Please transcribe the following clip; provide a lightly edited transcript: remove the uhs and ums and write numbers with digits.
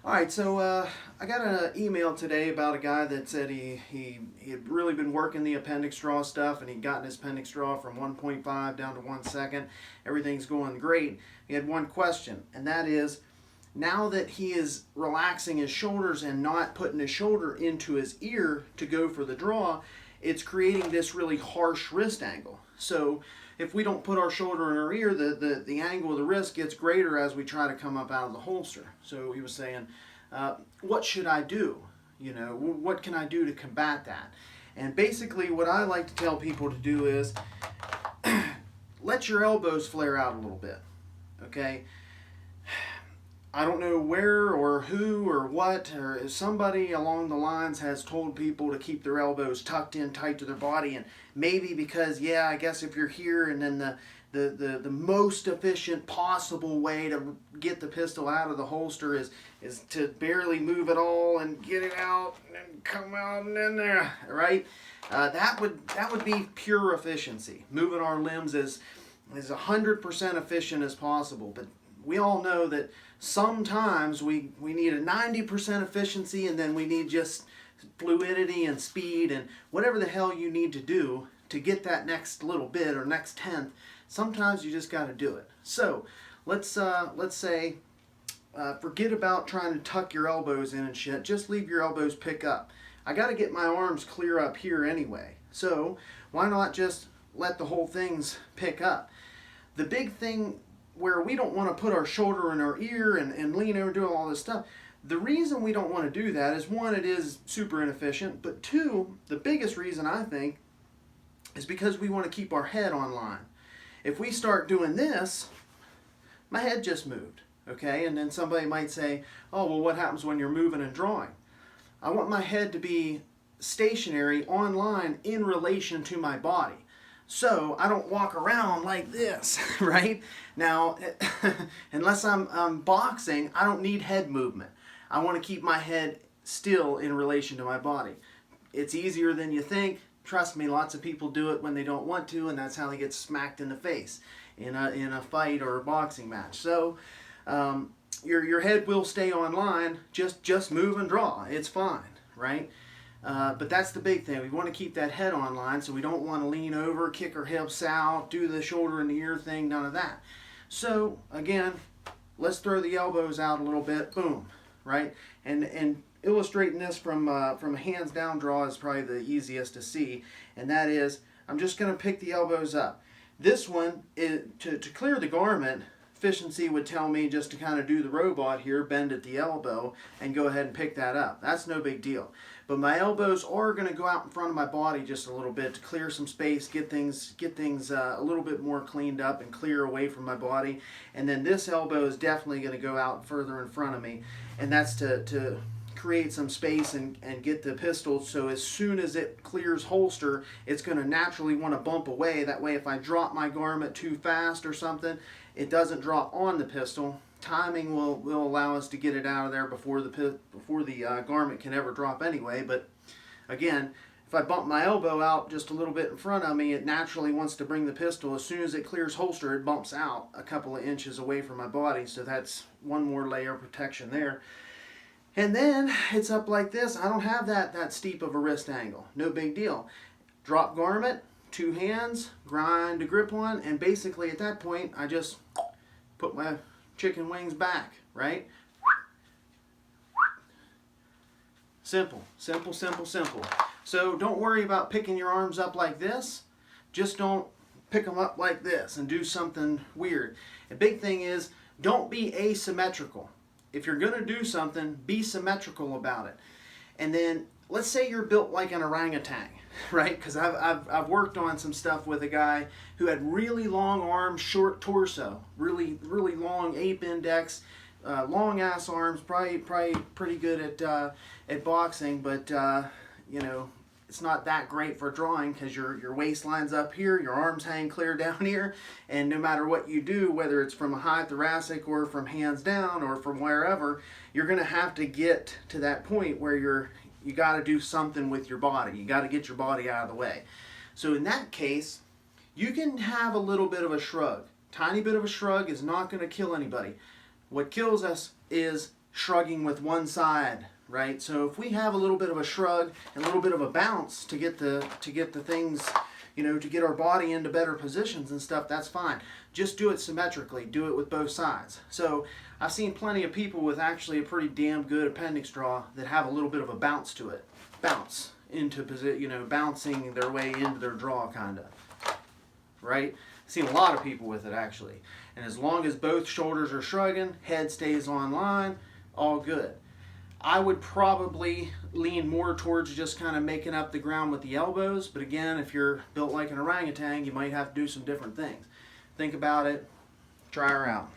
All right, so I got an email today about a guy that said he had really been working the appendix draw stuff, and he'd gotten his appendix draw from 1.5 down to 1 second. Everything's going great. He had one question, and that is, now that he is relaxing his shoulders and not putting his shoulder into his ear to go for the draw, it's creating this really harsh wrist angle. So if we don't put our shoulder in our ear, the angle of the wrist gets greater as we try to come up out of the holster. So he was saying, what should I do? You know, what can I do to combat that? And basically what I like to tell people to do is let your elbows flare out a little bit, okay? I don't know where or who or what, or somebody along the lines has told people to keep their elbows tucked in tight to their body, and maybe because, yeah, I guess if you're here and then the most efficient possible way to get the pistol out of the holster is to barely move it all and get it out and come out and in there, right? That would be pure efficiency. Moving our limbs as 100% efficient as possible, but we all know that sometimes we need a 90% efficiency, and then we need just fluidity and speed and whatever the hell you need to do to get that next little bit or next tenth. Sometimes you just got to do it. So let's say forget about trying to tuck your elbows in and shit. Just leave your elbows pick up. I got to get my arms clear up here anyway. So why not just let the whole things pick up? The big thing where we don't want to put our shoulder in our ear and lean over doing all this stuff, the reason we don't want to do that is, one, it is super inefficient, but two, the biggest reason I think is because we want to keep our head on line. If we start doing this, my head just moved, okay? And then somebody might say, oh, well, what happens when you're moving and drawing? I want my head to be stationary on line in relation to my body. So I don't walk around like this, right? Now, unless I'm boxing, I don't need head movement. I want to keep my head still in relation to my body. It's easier than you think. Trust me, lots of people do it when they don't want to, and that's how they get smacked in the face in a fight or a boxing match. So your head will stay on line. Just move and draw. It's fine, right? But that's the big thing. We want to keep that head on line, so we don't want to lean over, kick our hips out, do the shoulder and the ear thing, none of that. So again, let's throw the elbows out a little bit, boom, right? And illustrating this from a hands down draw is probably the easiest to see, and that is, I'm just going to pick the elbows up. This one, to clear the garment, efficiency would tell me just to kind of do the robot here, bend at the elbow, and go ahead and pick that up. That's no big deal. But my elbows are going to go out in front of my body just a little bit to clear some space, get things a little bit more cleaned up and clear away from my body. And then this elbow is definitely going to go out further in front of me, and that's to create some space and get the pistol, so as soon as it clears holster, it's going to naturally want to bump away. That way, if I drop my garment too fast or something, it doesn't drop on the pistol. Timing will allow us to get it out of there before the garment can ever drop anyway. But again, if I bump my elbow out just a little bit in front of me, it naturally wants to bring the pistol. As soon as it clears holster, it bumps out a couple of inches away from my body, so that's one more layer of protection there. And then it's up like this. I don't have that steep of a wrist angle. No big deal. Drop garment, two hands, grind to grip one, and basically at that point, I just put my chicken wings back, right? Simple, simple, simple, simple. So don't worry about picking your arms up like this. Just don't pick them up like this and do something weird. The big thing is, don't be asymmetrical. If you're going to do something, be symmetrical about it. And then, let's say you're built like an orangutan, right? Because I've worked on some stuff with a guy who had really long arms, short torso, really long ape index, long ass arms, probably pretty good at boxing, but you know, it's not that great for drawing because your waistline's up here, your arms hang clear down here, and no matter what you do, whether it's from a high thoracic or from hands down or from wherever, you're going to have to get to that point where you got to do something with your body. You got to get your body out of the way. So in that case, you can have a little bit of a shrug. Tiny bit of a shrug is not going to kill anybody. What kills us is shrugging with one side, right? So if we have a little bit of a shrug and a little bit of a bounce to get the things, you know, to get our body into better positions and stuff, that's fine. Just do it symmetrically. Do it with both sides. So I've seen plenty of people with actually a pretty damn good appendix draw that have a little bit of a bounce to it. Bounce into position, you know, bouncing their way into their draw, kind of. Right? I've seen a lot of people with it, actually. And as long as both shoulders are shrugging, head stays on line, all good. I would probably lean more towards just kind of making up the ground with the elbows, but again, if you're built like an orangutan, you might have to do some different things. Think about it. Try her out.